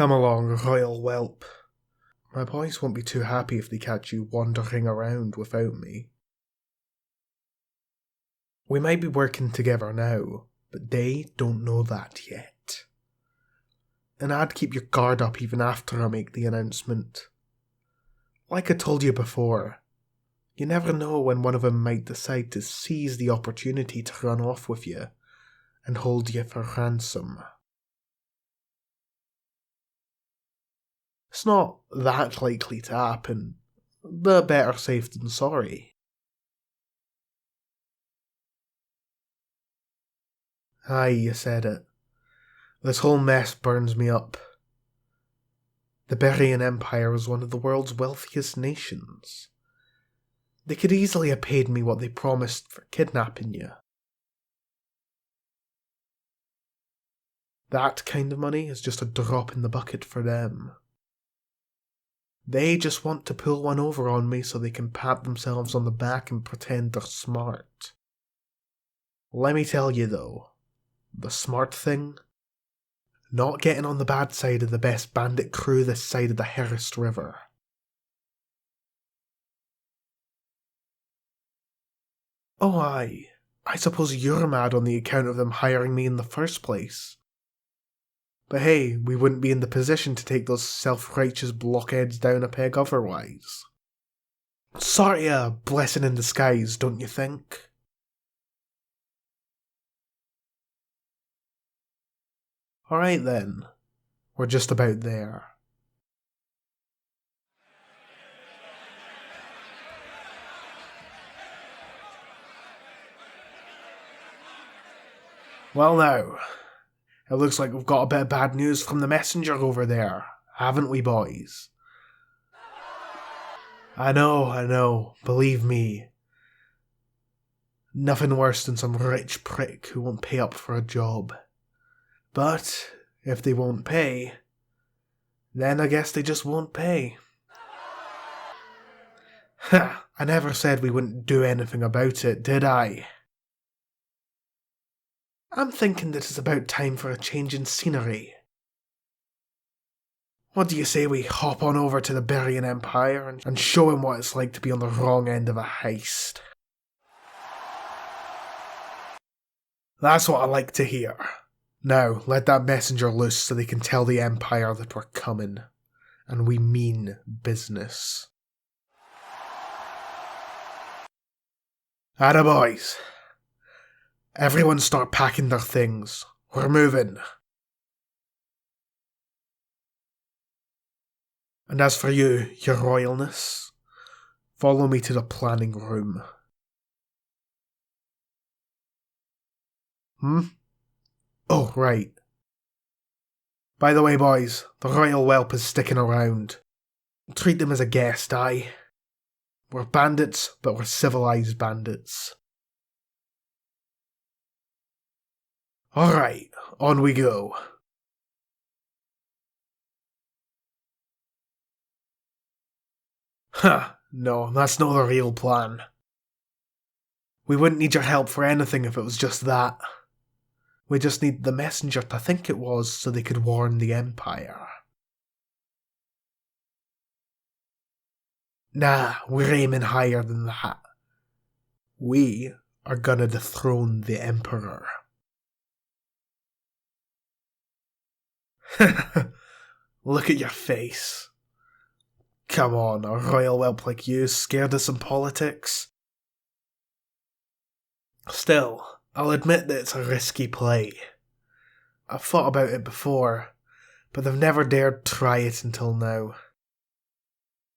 Come along, royal whelp. My boys won't be too happy if they catch you wandering around without me. We might be working together now, but they don't know that yet. And I'd keep your guard up even after I make the announcement. Like I told you before, you never know when one of them might decide to seize the opportunity to run off with you and hold you for ransom. It's not that likely to happen, but better safe than sorry. Aye, you said it. This whole mess burns me up. The Berian Empire is one of the world's wealthiest nations. They could easily have paid me what they promised for kidnapping you. That kind of money is just a drop in the bucket for them. They just want to pull one over on me so they can pat themselves on the back and pretend they're smart. Let me tell you though, the smart thing? Not getting on the bad side of the best bandit crew this side of the Herist River. Oh aye, I suppose you're mad on the account of them hiring me in the first place. But hey, we wouldn't be in the position to take those self-righteous blockheads down a peg otherwise. Sort of a blessing in disguise, don't you think? Alright then, we're just about there. Well now, it looks like we've got a bit of bad news from the messenger over there, haven't we boys? I know, believe me. Nothing worse than some rich prick who won't pay up for a job. But if they won't pay, then I guess they just won't pay. Ha! I never said we wouldn't do anything about it, did I? I'm thinking that it's about time for a change in scenery. What do you say we hop on over to the Berian Empire and show him what it's like to be on the wrong end of a heist? That's what I like to hear. Now, let that messenger loose so they can tell the Empire that we're coming. And we mean business. Atta boys. Everyone start packing their things. We're moving. And as for you, your royalness, follow me to the planning room. Oh, right. By the way, boys, the royal whelp is sticking around. Treat him as a guest, aye? We're bandits, but we're civilized bandits. Alright, on we go. Huh, no, that's not the real plan. We wouldn't need your help for anything if it was just that. We just need the messenger to think it was so they could warn the Empire. Nah, we're aiming higher than that. We are gonna dethrone the Emperor. Look at your face. Come on, a royal whelp like you scared of some politics? Still, I'll admit that it's a risky play. I've thought about it before, but they've never dared try it until now.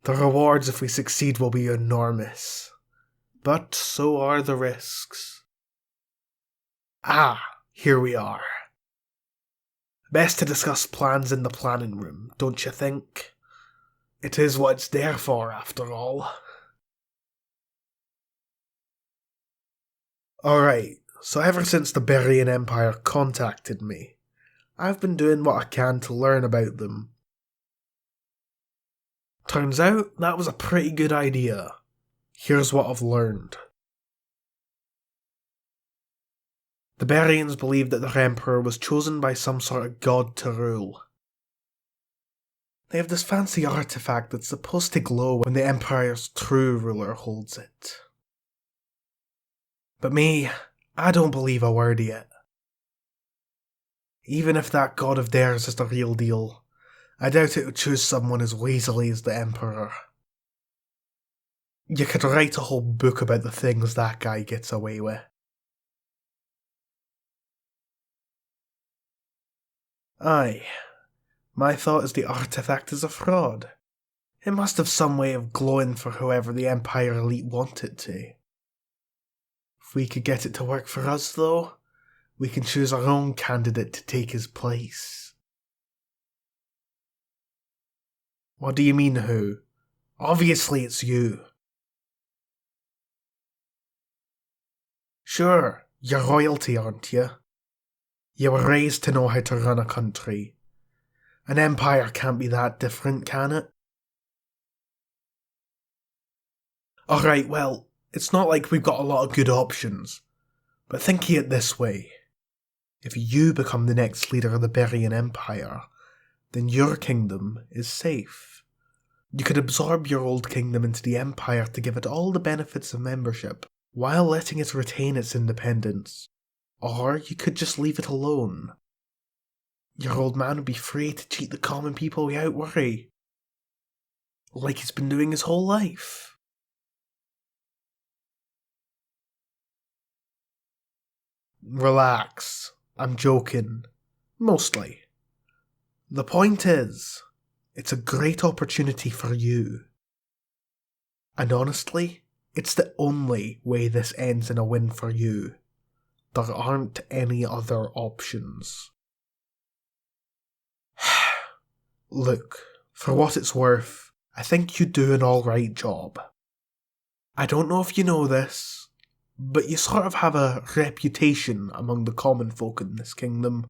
The rewards if we succeed will be enormous, but so are the risks. Ah, here we are. Best to discuss plans in the planning room, don't you think? It is what it's there for, after all. Alright, so ever since the Berian Empire contacted me, I've been doing what I can to learn about them. Turns out that was a pretty good idea. Here's what I've learned. The Berians believed that their emperor was chosen by some sort of god to rule. They have this fancy artifact that's supposed to glow when the Empire's true ruler holds it. But me, I don't believe a word of it. Even if that god of theirs is the real deal, I doubt it would choose someone as weaselly as the Emperor. You could write a whole book about the things that guy gets away with. Aye. My thought is the artifact is a fraud. It must have some way of glowing for whoever the Empire elite want it to. If we could get it to work for us, though, we can choose our own candidate to take his place. What do you mean, who? Obviously it's you. Sure, you're royalty, aren't you? You were raised to know how to run a country. An empire can't be that different, can it? Alright, well, it's not like we've got a lot of good options, but think of it this way. If you become the next leader of the Berian Empire, then your kingdom is safe. You could absorb your old kingdom into the Empire to give it all the benefits of membership, while letting it retain its independence. Or you could just leave it alone. Your old man would be free to cheat the common people without worry. Like he's been doing his whole life. Relax. I'm joking. Mostly. The point is, it's a great opportunity for you. And honestly, it's the only way this ends in a win for you. There aren't any other options. Look, for what it's worth, I think you do an alright job. I don't know if you know this, but you sort of have a reputation among the common folk in this kingdom.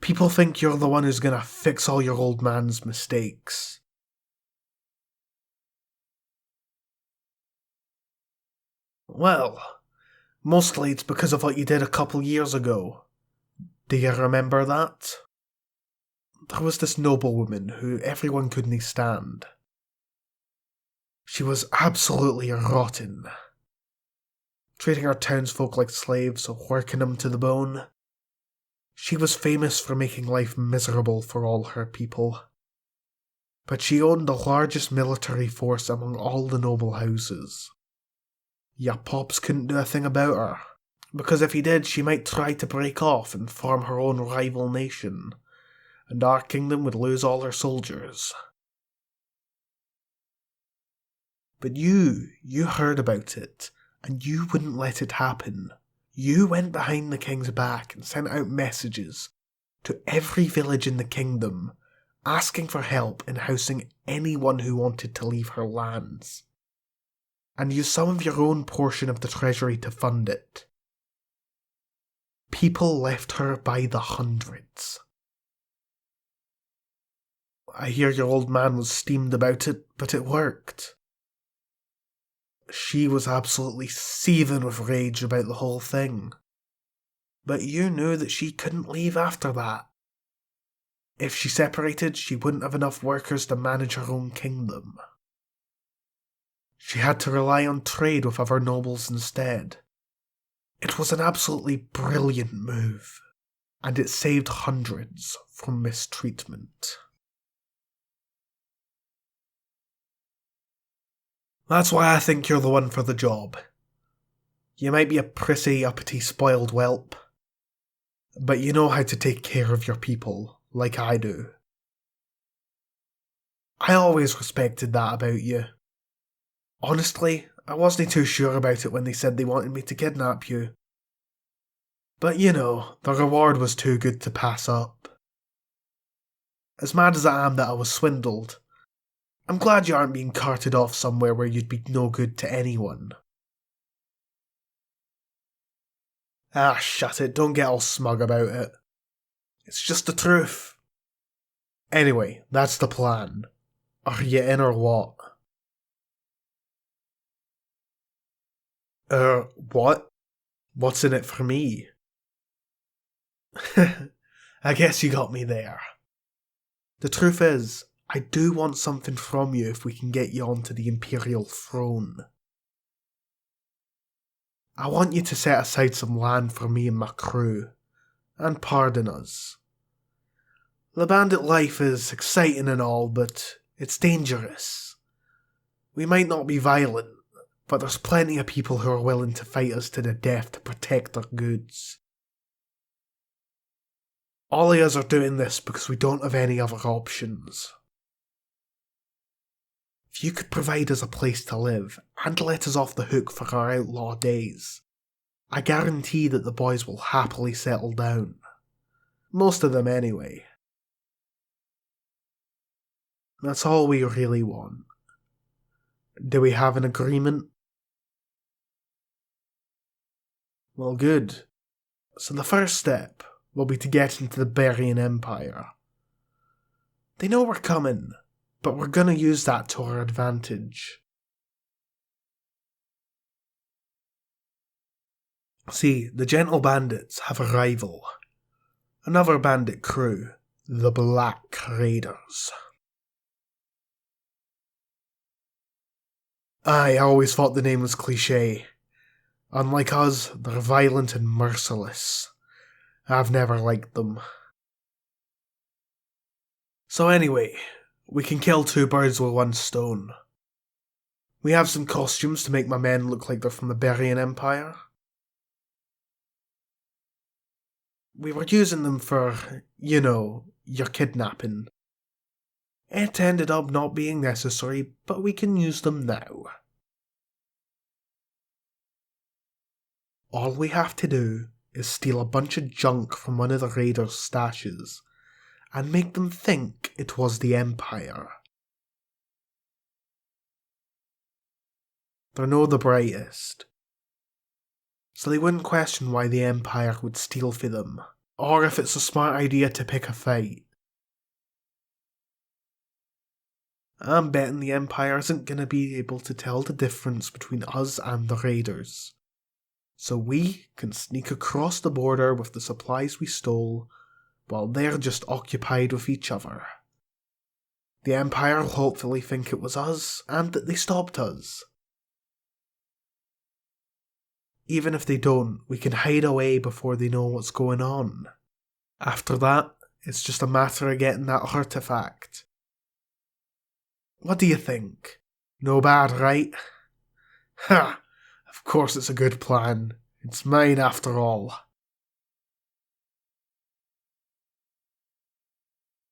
People think you're the one who's gonna fix all your old man's mistakes. Well, mostly it's because of what you did a couple years ago. Do you remember that? There was this noblewoman who everyone couldn't stand. She was absolutely rotten. Treating her townsfolk like slaves, working them to the bone. She was famous for making life miserable for all her people. But she owned the largest military force among all the noble houses. Ya Pops couldn't do a thing about her, because if he did, she might try to break off and form her own rival nation, and our kingdom would lose all her soldiers. But you heard about it, and you wouldn't let it happen. You went behind the king's back and sent out messages to every village in the kingdom, asking for help in housing anyone who wanted to leave her lands. And used some of your own portion of the treasury to fund it. People left her by the hundreds. I hear your old man was steamed about it, but it worked. She was absolutely seething with rage about the whole thing. But you knew that she couldn't leave after that. If she separated, she wouldn't have enough workers to manage her own kingdom. She had to rely on trade with other nobles instead. It was an absolutely brilliant move, and it saved hundreds from mistreatment. That's why I think you're the one for the job. You might be a pretty uppity spoiled whelp, but you know how to take care of your people, like I do. I always respected that about you. Honestly, I wasn't too sure about it when they said they wanted me to kidnap you. But you know, the reward was too good to pass up. As mad as I am that I was swindled, I'm glad you aren't being carted off somewhere where you'd be no good to anyone. Ah, shut it, don't get all smug about it. It's just the truth. Anyway, that's the plan. Are you in or what? What? What's in it for me? I guess you got me there. The truth is, I do want something from you if we can get you onto the Imperial throne. I want you to set aside some land for me and my crew, and pardon us. The bandit life is exciting and all, but it's dangerous. We might not be violent, but there's plenty of people who are willing to fight us to the death to protect their goods. All of us are doing this because we don't have any other options. If you could provide us a place to live and let us off the hook for our outlaw days, I guarantee that the boys will happily settle down. Most of them anyway. That's all we really want. Do we have an agreement? Well, good. So the first step will be to get into the Berian Empire. They know we're coming, but we're gonna use that to our advantage. See, the Gentle Bandits have a rival. Another bandit crew, the Black Raiders. I always thought the name was cliché. Unlike us, they're violent and merciless. I've never liked them. So anyway, we can kill two birds with one stone. We have some costumes to make my men look like they're from the Berian Empire. We were using them for, your kidnapping. It ended up not being necessary, but we can use them now. All we have to do is steal a bunch of junk from one of the raiders' stashes and make them think it was the Empire. They're no the brightest, so they wouldn't question why the Empire would steal for them, or if it's a smart idea to pick a fight. I'm betting the Empire isn't going to be able to tell the difference between us and the raiders, so we can sneak across the border with the supplies we stole while they're just occupied with each other. The Empire will hopefully think it was us and that they stopped us. Even if they don't, we can hide away before they know what's going on. After that, it's just a matter of getting that artifact. What do you think? No bad, right? Ha! Of course it's a good plan. It's mine after all.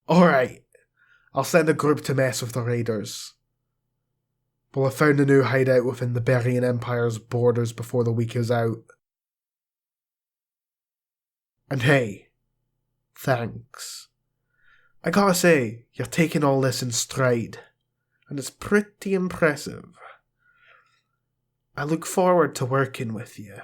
Alright, I'll send a group to mess with the raiders. We'll have found a new hideout within the Berian Empire's borders before the week is out. And hey, thanks. I gotta say, you're taking all this in stride, and it's pretty impressive. I look forward to working with you.